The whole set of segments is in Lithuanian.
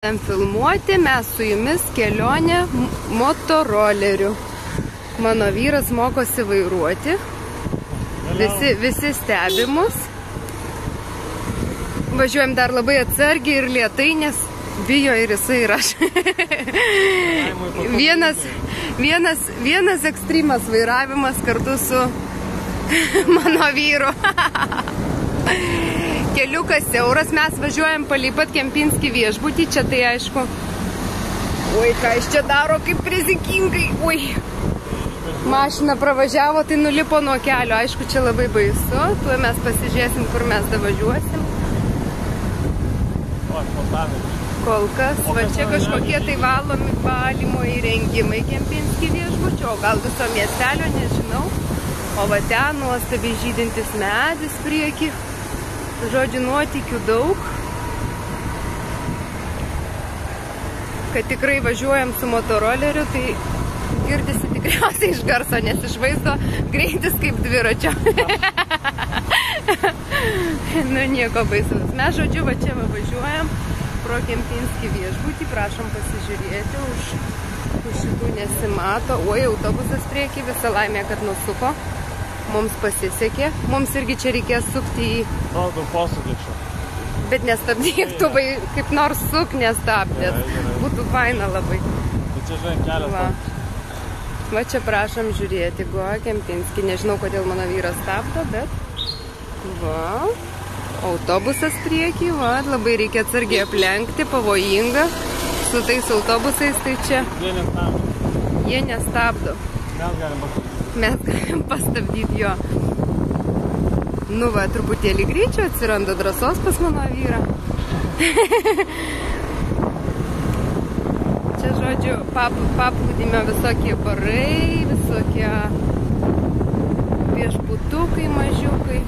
Filmuoti mes su jumis kelionę motoroleriu. Mano vyras mokosi vairuoti. Visi stebimus. Važiuojam dar labai atsargiai ir lėtai, nes bijo ir jisai ir aš. Vienas ekstremas vairavimas kartu su mano vyru. Keliukas siauras, mes važiuojam palei pat Kempinski viešbutį, čia tai aišku. Oi, ką iš čia daro, kaip rizikingai. Oi, mašina pravažiavo, tai nulipo nuo kelio. Aišku, čia labai baisu. Tuo mes pasižiūrėsim, kur mes davažiuosim. Kol kas, va čia kažkokie tai valymo įrengimai Kempinski viešbučio, o gal viso miestelio, nežinau. O va ten nuostabiai žydintis medis prieki. Žodžiu, nuotykių daug. Kad tikrai važiuojam su motoroleriu, tai girdisi tikriausiai iš garso, nes iš vaizdo greitis kaip dviračio. Nu, nieko baisaus. Mes, žodžiu, va čia važiuojam pro Kempinski viešbutį. Prašom pasižiūrėti, už šitų nesimato. Oi, autobusas prieki, visa laimė, kad nusuko. Mums pasisekė. Mums irgi čia reikės sukti į... Valdo posūdėčiau. Bet nestabdyk, tu kaip nors suk nestabdės. Būtų faina labai. Tai čia žinai kelias. Va čia prašom žiūrėti. Goa Kempinski. Nežinau, kodėl mano vyras stabdo, bet... Va. Autobusas priekį, va. Labai reikia atsargiai aplenkti, pavojinga. Su tais autobusais tai čia... Jie nestabdo. Mes galim pastabdyti jo. Nu va, truputėlį greičio atsiranda drąsos pas mano vyrą. Čia, žodžiu, paplūdimio visokie barai, visokie viešbutukai mažiukai,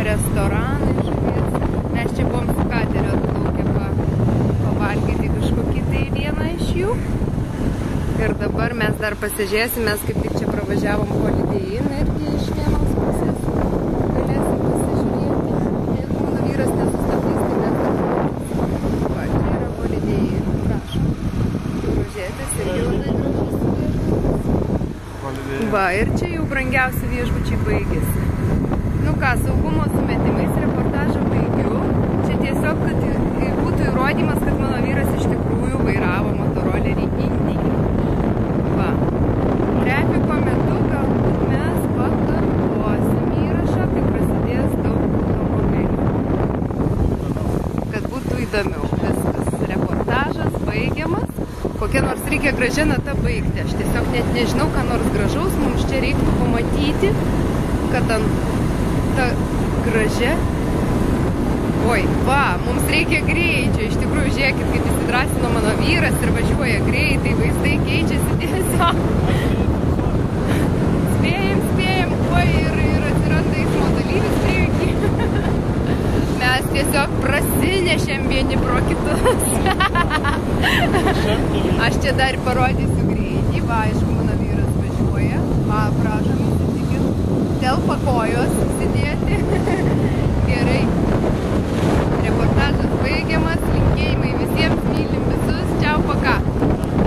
restoranai žuvies. Mes čia buvom su kateriu atplaukę pavalgyti kažkokį tai vieną iš jų. Ir dabar mes dar pasižiūrėsim, mes kaip tik čia pravažiavom Holiday Inn irgi iš vienos pusės. Galėsim pasižiūrėti. Jeigu mano vyras nesustabdys, tai mes dar va, čia yra Holiday Inn. Prašom. Grožėtis ir jau labai gražus viešbutis. Va, ir čia jau brangiausi viešbučiai baigėsi. Nu ką, saugumo sumetimais reportažą baigiu. Čia tiesiog, kad būtų įrodymas, kad mano vyras iš tikrųjų vairavo motorolerį Indijai. Va. Trafiko metu galbūt mes pakartosim įrašą, kai prasidės daug automobilių. Kad būtų įdomiau. Viskas. Reportažas baigiamas. Kokia nors reikia gražia nata baigti. Aš tiesiog net nežinau, ką nors gražaus. Mums čia reiktų pamatyti, kad ta gražia... Oi, va, mums reikia greičio. Iš tikrųjų, žiūrėkit, kaip įsidrasino mano vyras ir važiuoja greitai, vaizdai keičiasi tiesiog. Spėjam, oi, ir atsiranda eismo dalyvis priekį. Mes tiesiog prasinešėm vieni pro kitus. Aš čia dar parodysiu greitį. Va, aišku, mano vyras važiuoja. Va, prašom įsitikint. Telpa kojos.